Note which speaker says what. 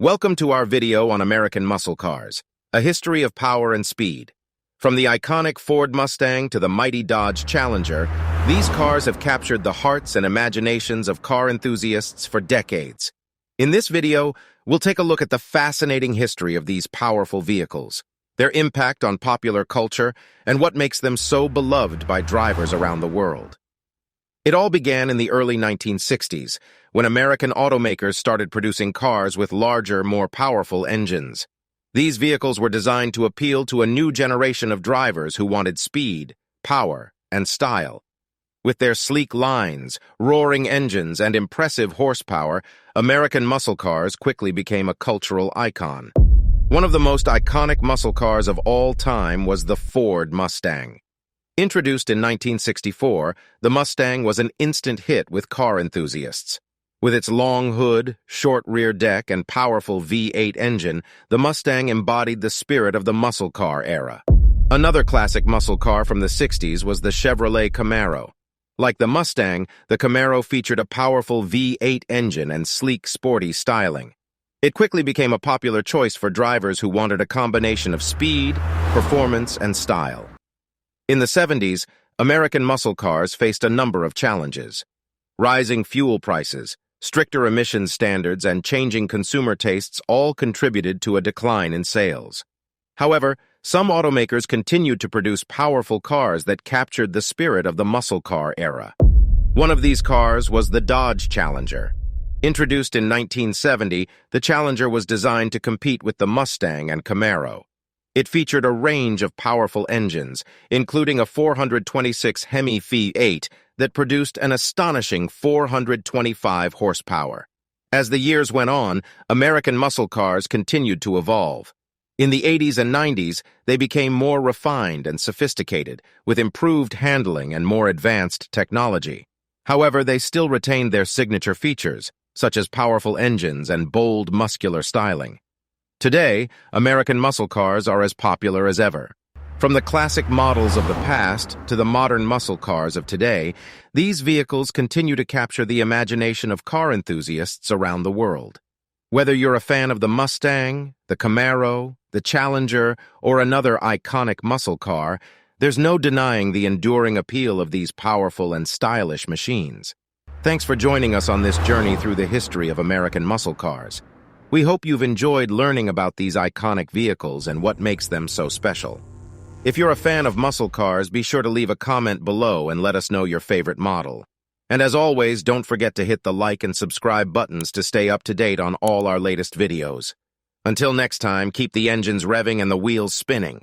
Speaker 1: Welcome to our video on American muscle cars, a history of power and speed. From the iconic Ford Mustang to the mighty Dodge Challenger, these cars have captured the hearts and imaginations of car enthusiasts for decades. In this video, we'll take a look at the fascinating history of these powerful vehicles, their impact on popular culture, and what makes them so beloved by drivers around the world. It all began in the early 1960s, when American automakers started producing cars with larger, more powerful engines. These vehicles were designed to appeal to a new generation of drivers who wanted speed, power, and style. With their sleek lines, roaring engines, and impressive horsepower, American muscle cars quickly became a cultural icon. One of the most iconic muscle cars of all time was the Ford Mustang. Introduced in 1964, the Mustang was an instant hit with car enthusiasts. With its long hood, short rear deck, and powerful V8 engine, the Mustang embodied the spirit of the muscle car era. Another classic muscle car from the 60s was the Chevrolet Camaro. Like the Mustang, the Camaro featured a powerful V8 engine and sleek, sporty styling. It quickly became a popular choice for drivers who wanted a combination of speed, performance, and style. In the 70s, American muscle cars faced a number of challenges. Rising fuel prices, stricter emissions standards, and changing consumer tastes all contributed to a decline in sales. However, some automakers continued to produce powerful cars that captured the spirit of the muscle car era. One of these cars was the Dodge Challenger. Introduced in 1970, the Challenger was designed to compete with the Mustang and Camaro. It featured a range of powerful engines, including a 426 Hemi V8 that produced an astonishing 425 horsepower. As the years went on, American muscle cars continued to evolve. In the 80s and 90s, they became more refined and sophisticated, with improved handling and more advanced technology. However, they still retained their signature features, such as powerful engines and bold, muscular styling. Today, American muscle cars are as popular as ever. From the classic models of the past to the modern muscle cars of today, these vehicles continue to capture the imagination of car enthusiasts around the world. Whether you're a fan of the Mustang, the Camaro, the Challenger, or another iconic muscle car, there's no denying the enduring appeal of these powerful and stylish machines. Thanks for joining us on this journey through the history of American muscle cars. We hope you've enjoyed learning about these iconic vehicles and what makes them so special. If you're a fan of muscle cars, be sure to leave a comment below and let us know your favorite model. And as always, don't forget to hit the like and subscribe buttons to stay up to date on all our latest videos. Until next time, keep the engines revving and the wheels spinning.